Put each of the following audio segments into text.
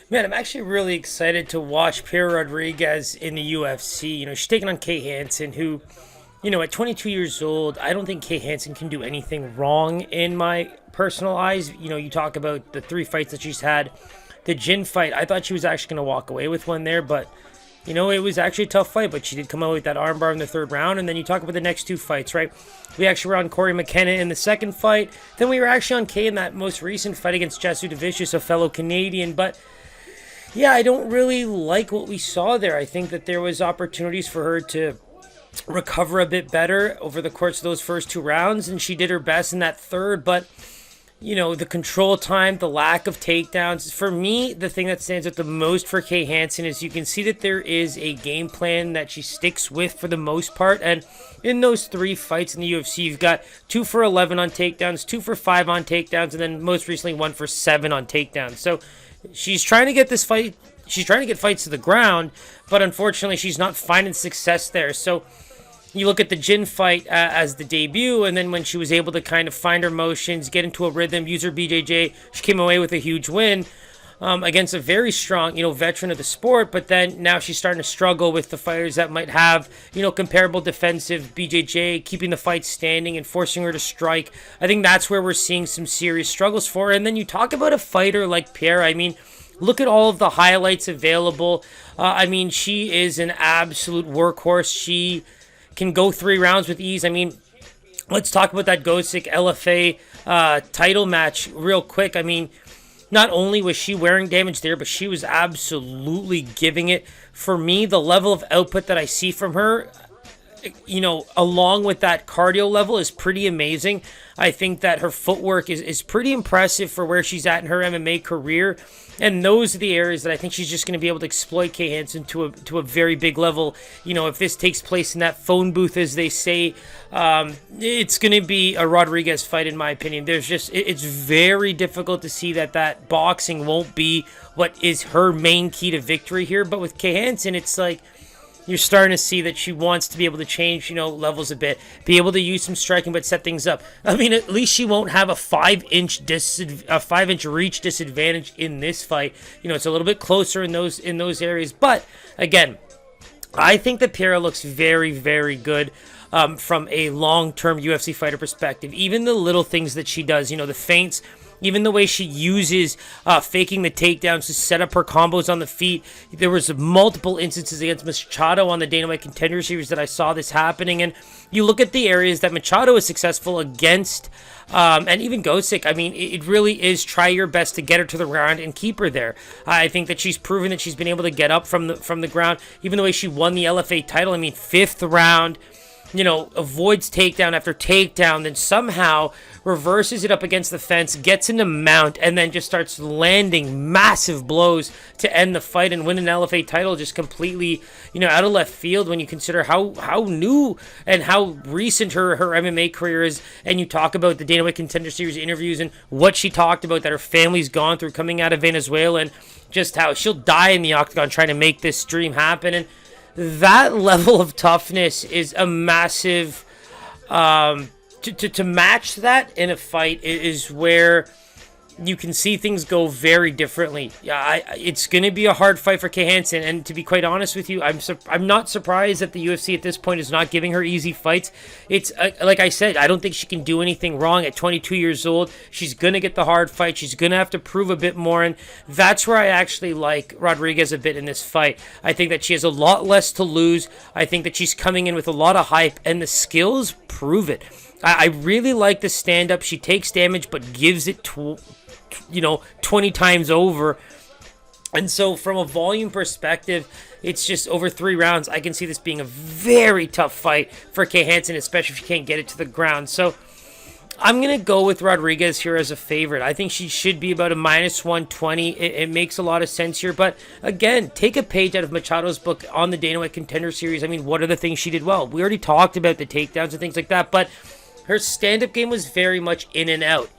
Man, I'm actually really excited to watch Piera Rodriguez in the UFC. She's taking on Kay Hansen, who, at 22 years old, I don't think Kay Hansen can do anything wrong in my personal eyes. You talk about the three fights that she's had. The Jin fight, I thought she was actually going to walk away with one there, but, it was actually a tough fight, but she did come out with that armbar in the third round. And then you talk about the next two fights, right? We actually were on Corey McKenna in the second fight. Then we were actually on Kay in that most recent fight against Jesu DeVicious, a fellow Canadian, but yeah, I don't really like what we saw there. I think that there was opportunities for her to recover a bit better over the course of those first two rounds, and she did her best in that third. But the control time, the lack of takedowns. For me, the thing that stands out the most for Kay Hansen is you can see that there is a game plan that she sticks with for the most part. And in those three fights in the UFC, you've got 2 for 11 on takedowns, 2 for 5 on takedowns, and then most recently 1 for 7 on takedowns. So she's trying to get this fight. She's trying to get fights to the ground, but unfortunately, she's not finding success there. So you look at the Jin fight as the debut, and then when she was able to kind of find her motions, get into a rhythm, use her BJJ, she came away with a huge win against a very strong, veteran of the sport. But then now she's starting to struggle with the fighters that might have, comparable defensive BJJ, keeping the fight standing and forcing her to strike. I think that's where we're seeing some serious struggles for her. And then you talk about a fighter like Piera. I mean, look at all of the highlights available. She is an absolute workhorse. She can go 3 rounds with ease. I mean, let's talk about that Gosick LFA title match real quick. I mean, not only was she wearing damage there, but she was absolutely giving it. For me, the level of output that I see from her, along with that cardio level, is pretty amazing. I think that her footwork is pretty impressive for where she's at in her MMA career. And those are the areas that I think she's just going to be able to exploit Kay Hansen to a very big level. If this takes place in that phone booth, as they say, it's going to be a Rodriguez fight, in my opinion. It's very difficult to see that boxing won't be what is her main key to victory here. But with Kay Hansen, it's like, you're starting to see that she wants to be able to change, levels a bit, be able to use some striking, but set things up. I mean, at least she won't have a 5-inch reach disadvantage in this fight. It's a little bit closer in those areas. But again, I think that Piera looks very, very good. From a long-term UFC fighter perspective, even the little things that she does, the feints, even the way she uses faking the takedowns to set up her combos on the feet. There was multiple instances against Machado on the Dana White Contender Series that I saw this happening. And you look at the areas that Machado is successful against, and even Gosick. I mean, it really is try your best to get her to the ground and keep her there. I think that she's proven that she's been able to get up from the ground. Even the way she won the LFA title. I mean, 5th round. Avoids takedown after takedown, then somehow reverses it up against the fence, gets into mount, and then just starts landing massive blows to end the fight and win an LFA title just completely, out of left field when you consider how new and how recent her MMA career is. And you talk about the Dana White Contender Series interviews and what she talked about that her family's gone through coming out of Venezuela, and just how she'll die in the octagon trying to make this dream happen. And that level of toughness is a massive, to match that in a fight is where you can see things go very differently. It's going to be a hard fight for Kay Hansen, and to be quite honest with you, I'm not surprised that the UFC at this point is not giving her easy fights. It's like I said, I don't think she can do anything wrong at 22 years old. She's going to get the hard fight. She's going to have to prove a bit more, and that's where I actually like Rodriguez a bit in this fight. I think that she has a lot less to lose. I think that she's coming in with a lot of hype, and the skills prove it. I really like the stand-up. She takes damage but gives it 20 times over. And so from a volume perspective, it's just over 3 rounds. I can see this being a very tough fight for Kay Hansen, especially if she can't get it to the ground. So I'm going to go with Rodriguez here as a favorite. I think she should be about a -120. It makes a lot of sense here. But again, take a page out of Machado's book on the Dana White Contender Series. I mean, what are the things she did well? We already talked about the takedowns and things like that, but her stand-up game was very much in and out.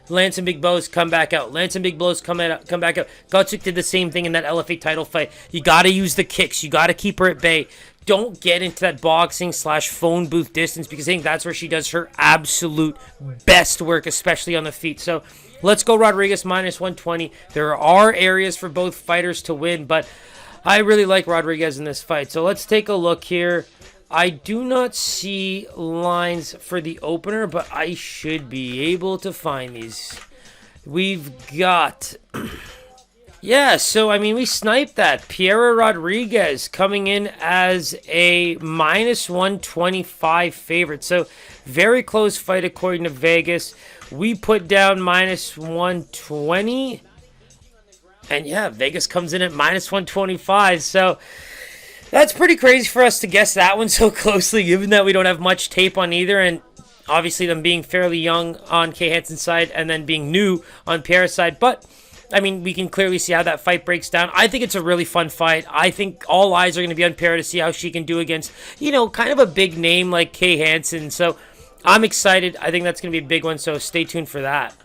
Land some big blows, come back out. Land some big blows, come back out. Gotchuk did the same thing in that LFA title fight. You got to use the kicks. You got to keep her at bay. Don't get into that boxing/phone booth distance, because I think that's where she does her absolute best work, especially on the feet. So Let's go Rodriguez minus 120. There are areas for both fighters to win, but I really like Rodriguez in this fight. So let's take a look here. I do not see lines for the opener, but I should be able to find these. We've got... Yeah, so, I mean, we sniped that. Piera Rodriguez coming in as a minus 125 favorite. So, very close fight according to Vegas. We put down minus 120. And, yeah, Vegas comes in at minus 125. So, that's pretty crazy for us to guess that one so closely, given that we don't have much tape on either. And obviously, them being fairly young on Kay Hansen's side and then being new on Piera's side. But... I mean, we can clearly see how that fight breaks down. I think it's a really fun fight. I think all eyes are going to be on Piera to see how she can do against, you know, kind of a big name like Kay Hansen. So I'm excited. I think that's going to be a big one, so stay tuned for that.